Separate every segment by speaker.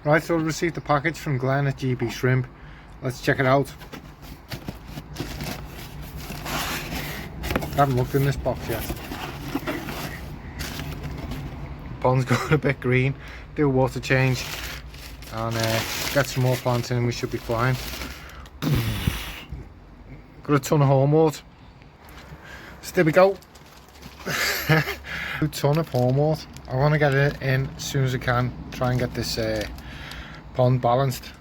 Speaker 1: Right, so I received a package from Glenn at GB Shrimp. Let's check it out. I haven't looked in this box yet. The pond's got a bit green. Do a water change and get some more plants in and we should be fine. Got a ton of hornwort. So there we go. A ton of hornwort. I want to get it in as soon as I can. Try and get this pond balanced.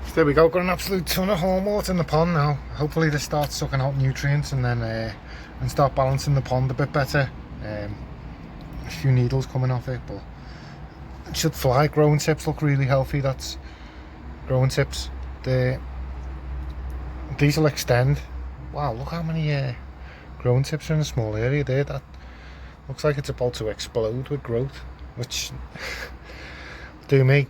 Speaker 1: So there we go. Got an absolute ton of hornwort in the pond now. Hopefully this starts sucking out nutrients and then and start balancing the pond a bit better. A few needles coming off it, but it should fly. Growing tips look really healthy. That's growing tips. These will extend. Wow, look how many growing tips are in a small area there. That looks like it's about to explode with growth, which do me.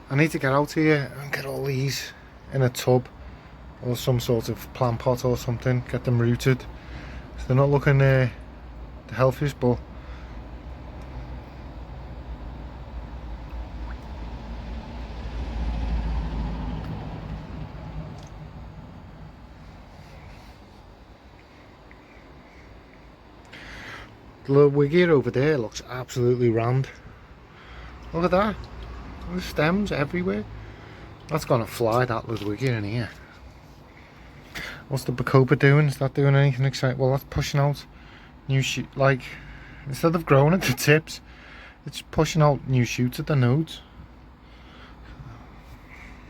Speaker 1: I need to get out here and get all these in a tub or some sort of plant pot or something, get them rooted. So they're not looking the healthiest, but the Ludwigia over there looks absolutely rammed. Look at that. The stems everywhere. That's gonna fly, that Ludwigia in here. What's the Bacopa doing? Is that doing anything exciting? Well, that's pushing out new shoot. Like, instead of growing at the tips, it's pushing out new shoots at the nodes.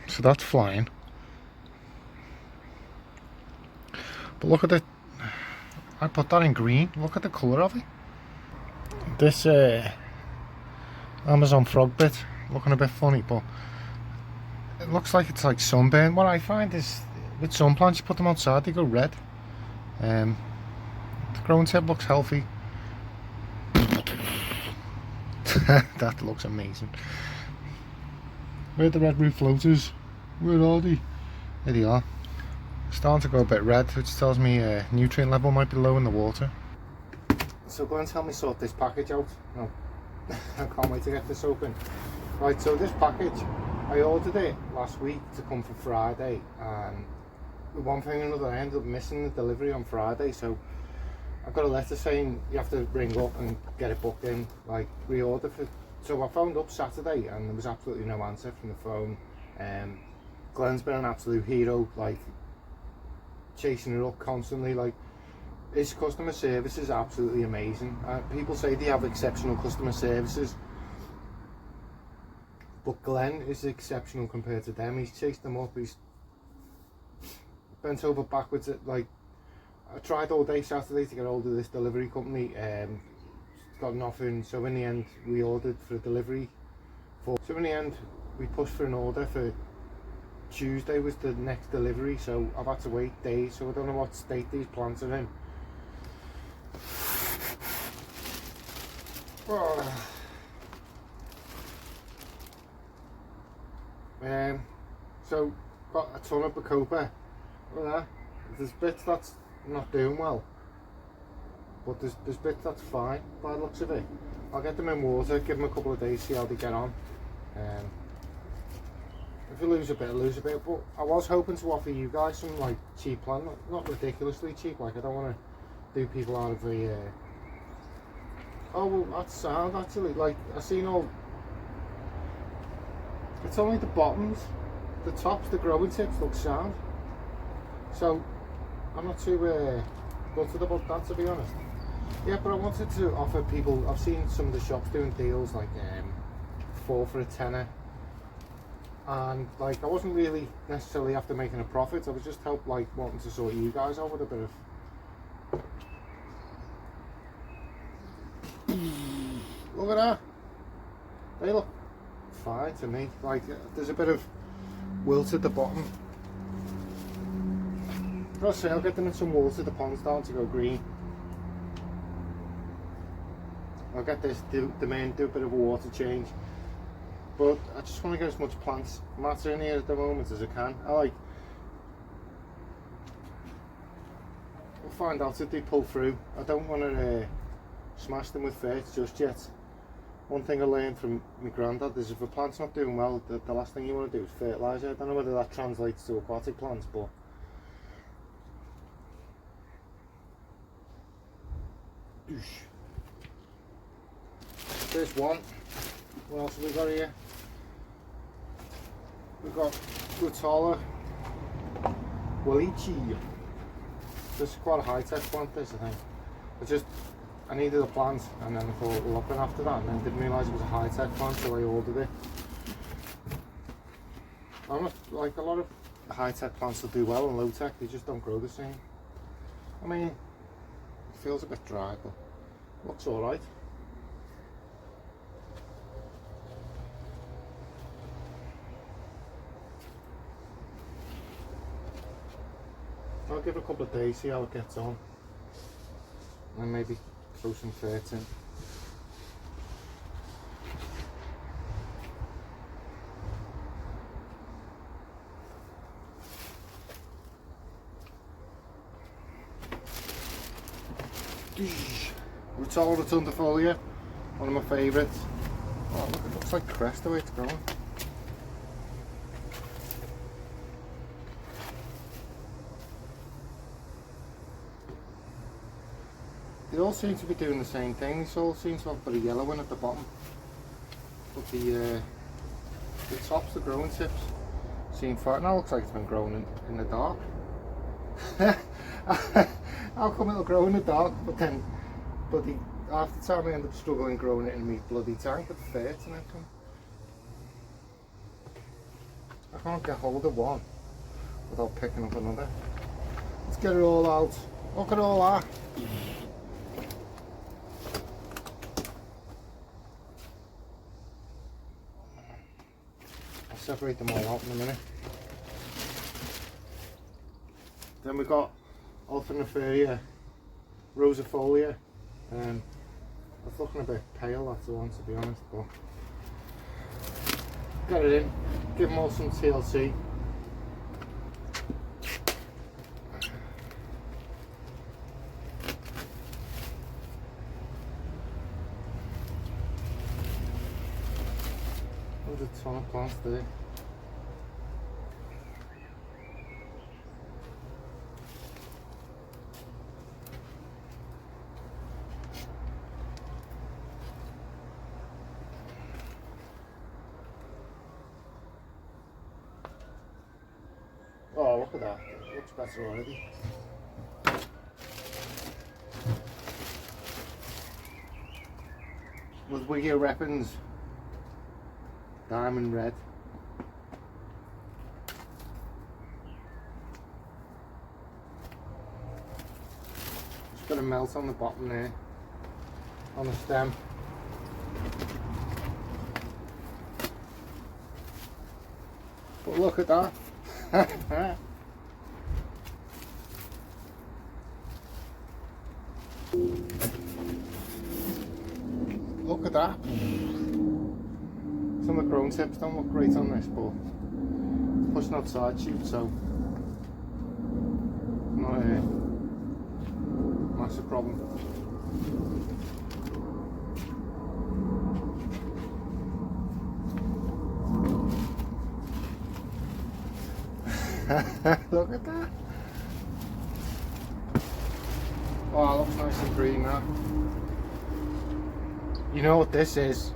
Speaker 1: So that's flying. But look at it. I put that in green. Look at the colour of it. This Amazon frog bit looking a bit funny, but it looks like it's like sunburn. What I find is with some plants, you put them outside, they go red. The growing tip looks healthy. That looks amazing. Where are the red root floaters? Where are they? There they are. Starting to go a bit red, which tells me nutrient level might be low in the water. So go and help me sort this package out. No, I can't wait to get this open. Right, so this package, I ordered it last week to come for Friday, and one thing or another I ended up missing the delivery on Friday, so I got a letter saying you have to ring up and get it booked in, like reorder for. So I phoned up Saturday and there was absolutely no answer from the phone. Glenn's been an absolute hero, like chasing it up constantly. Like, his customer service is absolutely amazing. People say they have exceptional customer services, but Glenn is exceptional compared to them. He's chased them up, he's bent over backwards. Like, I tried all day Saturday to get hold of this delivery company, got nothing. So in the end we ordered for a delivery so in the end we pushed for an order for Tuesday was the next delivery, so I've had to wait days, so I don't know what state these plants are in. So got a ton of Bacopa. Look at that. There's bits that's not doing well, but there's bits that's fine by the looks of it. I'll get them in water, give them a couple of days, see how they get on. If you lose a bit, I lose a bit, but I was hoping to offer you guys some like cheap plan, not ridiculously cheap. Like, I don't want to do people out of the oh well, that's sound actually. Like, I seen all, it's only the bottoms, the tops, the growing tips look sound, so I'm not too gutted about that, to be honest. Yeah, but I wanted to offer people, I've seen some of the shops doing deals like 4 for a tenner, and like I wasn't really necessarily after making a profit. I was just wanting to sort you guys out with a bit of. Look at that, they look fine to me. Like, there's a bit of wilt at the bottom. I'll say I'll get them in some water, the pond's starting to go green. I'll get this, do a bit of a water change. But I just want to get as much plant matter in here at the moment as I can. We'll find out if they pull through. I don't want to smashed them with ferts just yet. One thing I learned from my granddad is if a plant's not doing well, the last thing you want to do is fertilise it. I don't know whether that translates to aquatic plants, but there's one. What else have we got here? We've got Rotala Wallichii. This is quite a high-tech plant, this, I think. I needed a plant, and then I thought looking after that, and then didn't realise it was a high-tech plant, so I ordered it. Like a lot of high-tech plants will do well, and low-tech, they just don't grow the same. I mean, it feels a bit dry, but looks alright. I'll give it a couple of days, see how it gets on, and maybe throw some ferts in. Rotala Rotundifolia, one of my favourites. Oh look, it looks like crest the way it's growing. They all seem to be doing the same thing. They all seem to have a bit of yellow in at the bottom, but the tops, the growing tips, seem fine. Now looks like it's been growing in the dark. How come it'll grow in the dark, but then bloody half the time I end up struggling growing it in my bloody tank with ferts and everything. I can't get hold of one without picking up another. Let's get it all out. Look at all that. I'll separate them all out in a minute. Then we've got Alternanthera Rosifolia. It's looking a bit pale, that's the one, to be honest, but get it in, give them all some TLC. There's a ton of plants there. Oh, look at that. It looks better already. Ludwigia weapons. Diamond red. Just got to melt on the bottom there. On the stem. But look at that. Look at that. Some of the growing tips don't look great on this, but it's pushing outside shoot, so not a massive problem. Look at that. Oh, it looks nice and green now. You know what this is?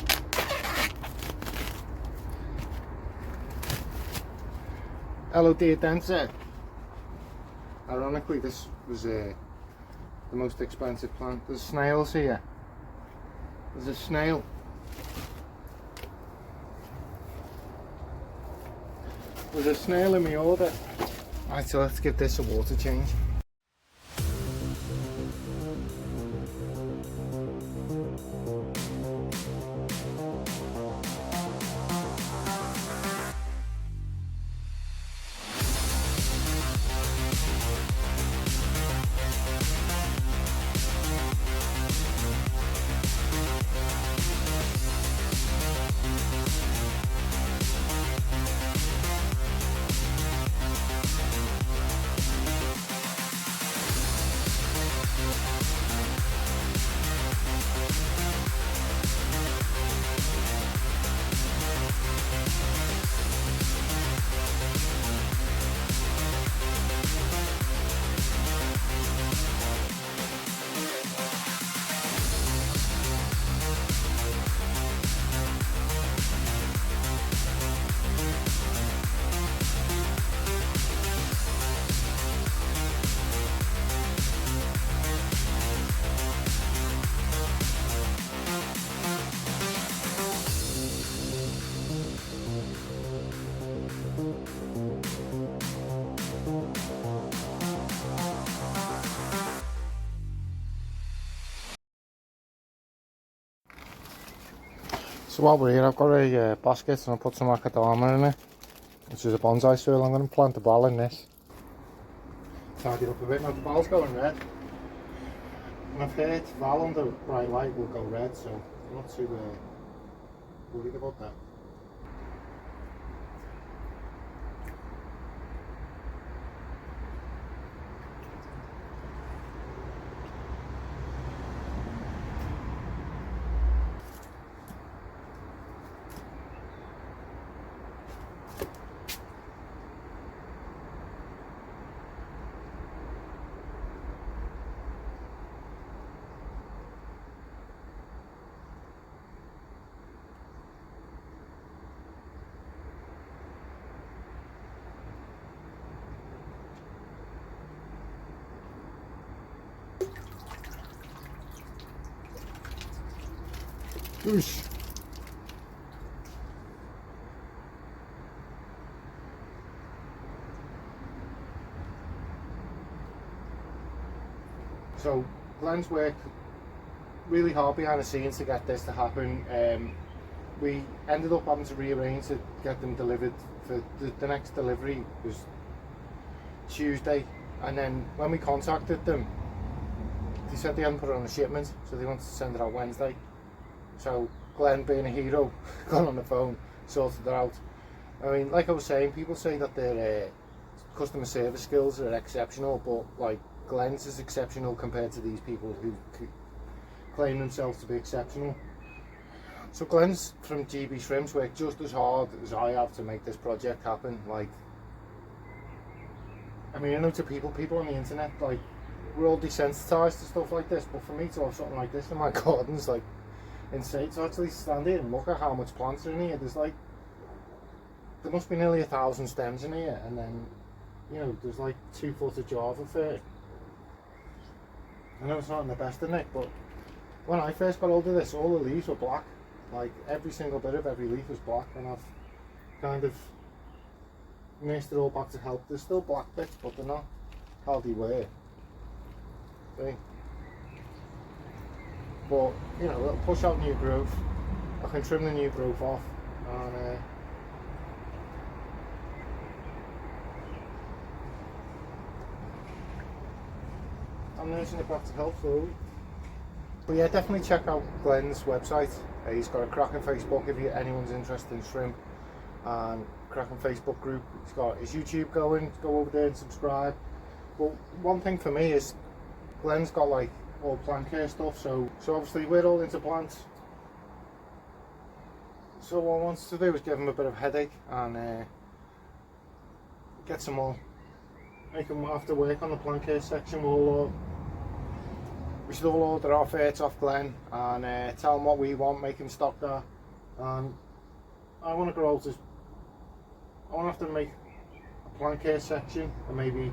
Speaker 1: Densa. Ironically, this was the most expensive plant. There's snails here. There's a snail. There's a snail in my order. Right, so let's give this a water change. So while we're here, I've got a basket and I'll put some macadamia in it, which is a bonsai soil. I'm going to plant the ball in this. Tidy it up a bit. Now the ball's going red, and I've heard Val under bright light will go red, so I'm not too worried about that. Oosh. So Glenn's worked really hard behind the scenes to get this to happen. We ended up having to rearrange to get them delivered for the next delivery was Tuesday, and then when we contacted them, they said they hadn't put it on a shipment, so they wanted to send it out Wednesday. So Glenn, being a hero, got on the phone, sorted it out. I mean, like I was saying, people say that their customer service skills are exceptional, but like Glenn's is exceptional compared to these people who claim themselves to be exceptional. So Glenn's from GB Shrimps worked just as hard as I have to make this project happen. Like, I mean, I know to people on the internet, like, we're all desensitized to stuff like this, but for me to have something like this in my garden's like insane. To actually stand here and look at how much plants are in here, there must be nearly 1,000 stems in here, and then, you know, there's like 2 foot of java fir. I know it's not in the best of nick, but when I first got hold of this, all the leaves were black. Like, every single bit of every leaf was black, and I've kind of nursed it all back to health. There's still black bits, but they're not how they were. See? But, you know, it'll push out new growth. I can trim the new growth off, and I'm nursing it back to health slowly. But yeah, definitely check out Glenn's website. He's got a cracking Facebook if anyone's interested in shrimp, and cracking Facebook group. He's got his YouTube going. Go over there and subscribe. But one thing for me is Glenn's got like all plant care stuff, so obviously we're all into plants. So what I want to do is give him a bit of a headache and get some more, make him have to work on the plant care section. We should all order our ferts off Glenn and tell him what we want, make him stock that. And I want to grow out this, I want to have to make a plant care section and maybe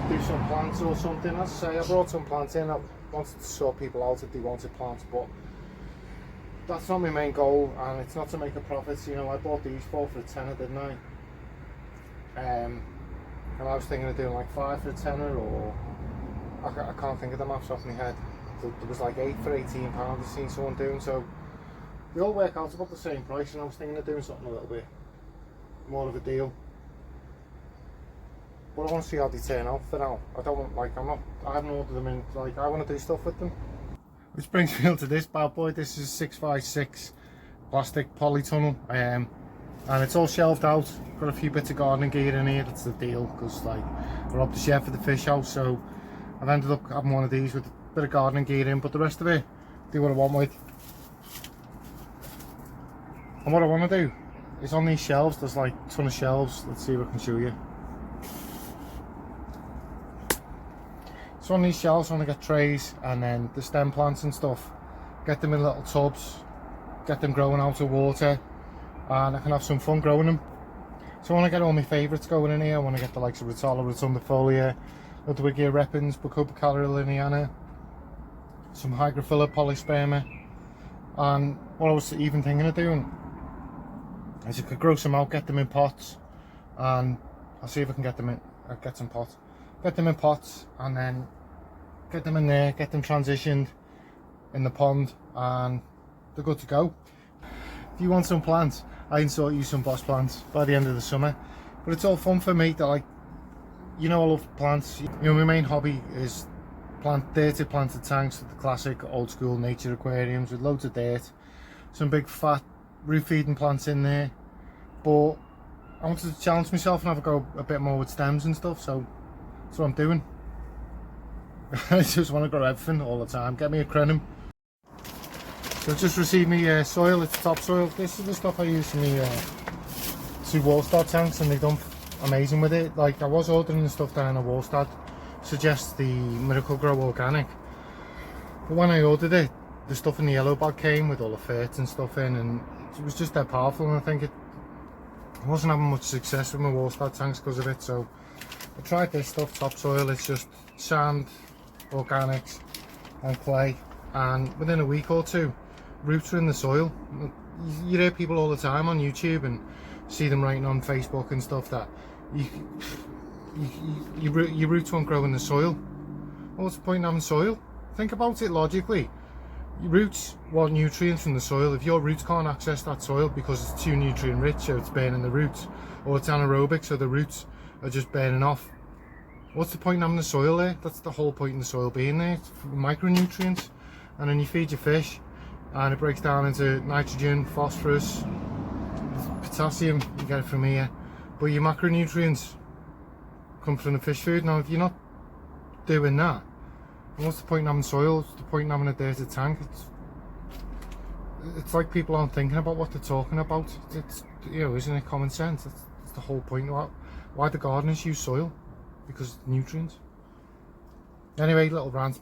Speaker 1: do some plants or something. As I say, I brought some plants in. I wanted to sort people out if they wanted plants, but that's not my main goal, and it's not to make a profit. You know, I bought these 4 for a tenner, didn't I? And I was thinking of doing like 5 for a tenner, or I can't think of the maths off my head. There was like 8 for £18 I've seen someone doing, so they all work out about the same price, and I was thinking of doing something a little bit more of a deal. But I want to see how they turn out for now. I haven't ordered them in, like, I want to do stuff with them. Which brings me on to this bad boy. This is 6x6 plastic polytunnel, and it's all shelved out. Got a few bits of gardening gear in here. That's the deal, because like we're up the shed for the fish house, so I've ended up having one of these with a bit of gardening gear in, but the rest of it, do what I want with. And what I want to do is on these shelves, there's like a ton of shelves. Let's see if I can show you. So on these shelves I want to get trays, and then the stem plants and stuff, get them in little tubs, get them growing out of water, and I can have some fun growing them. So I want to get all my favourites going in here. I want to get the likes of Rotala Rotundifolia, Ludwigia repens, Aquatic liniana, some Hygrophila polysperma, and what I was even thinking of doing is I could grow some out, get them in pots, and I'll see if I can get them in, get them in pots, and then get them in there, get them transitioned in the pond, and they're good to go. If you want some plants, I can sort you some boss plants by the end of the summer. But it's all fun for me that, like, you know, I love plants. You know, my main hobby is dirty planted tanks with the classic old school nature aquariums with loads of dirt, some big fat root feeding plants in there. But I wanted to challenge myself and have a go a bit more with stems and stuff, so that's what I'm doing. I just want to grow everything all the time. Get me a crenum. So I've just received me soil. It's topsoil. This is the stuff I use in the 2 Wallstad tanks, and they've done amazing with it. Like, I was ordering the stuff down at Wallstad, suggests the Miracle Grow Organic, but when I ordered it, the stuff in the yellow bag came with all the ferts and stuff in, and it was just that powerful, and I think I wasn't having much success with my Wallstad tanks because of it. So I tried this stuff, topsoil. It's just sand, organics and clay, and within a week or two, roots are in the soil. You hear people all the time on YouTube and see them writing on Facebook and stuff that your roots won't grow in the soil. Well, what's the point in having soil? Think about it logically. Your roots want nutrients from the soil. If your roots can't access that soil because it's too nutrient rich, so it's burning the roots, or it's anaerobic, so the roots are just burning off, what's the point in having the soil there? That's the whole point in the soil being there. It's micronutrients. And then you feed your fish and it breaks down into nitrogen, phosphorus, potassium, you get it from here, but your macronutrients come from the fish food. Now if you're not doing that, what's the point in having soil? What's the point in having a dirty tank? It's like people aren't thinking about what they're talking about. It's, you know, isn't it common sense? That's the whole point about why the gardeners use soil, because nutrients. Anyway, little rant.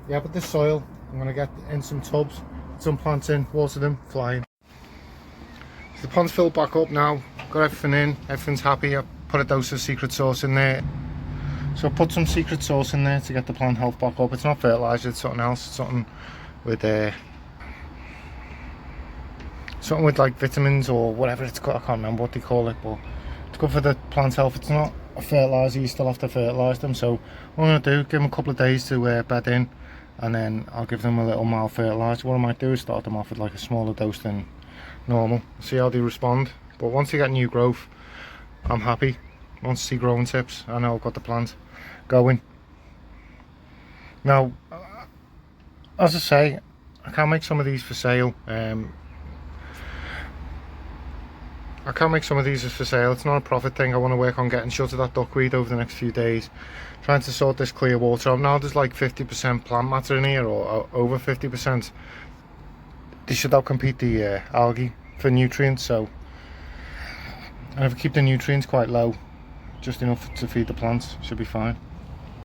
Speaker 1: Yeah, but this soil, I'm going to get in some tubs, some plants in, water them, flying. So the pond's filled back up now, got everything in, everything's happy. I put a dose of secret sauce in there. So I put some secret sauce in there to get the plant health back up. It's not fertiliser, it's something else, it's something with like vitamins or whatever it's called. I can't remember what they call it, but it's good for the plant health. It's not a fertiliser, you still have to fertilise them. So what I'm going to do, give them a couple of days to bed in, and then I'll give them a little mild fertiliser. What I might do is start them off with like a smaller dose than normal, see how they respond. But once they get new growth, I'm happy. Once I see growing tips, I know I've got the plant going. Now, as I say, I can make some of these for sale. I can make some of these for sale. It's not a profit thing. I want to work on getting shut of that duckweed over the next few days, trying to sort this clear water out. Now there's like 50% plant matter in here, or over 50%. They should outcompete the algae for nutrients, so and if I keep the nutrients quite low, just enough to feed the plants, should be fine.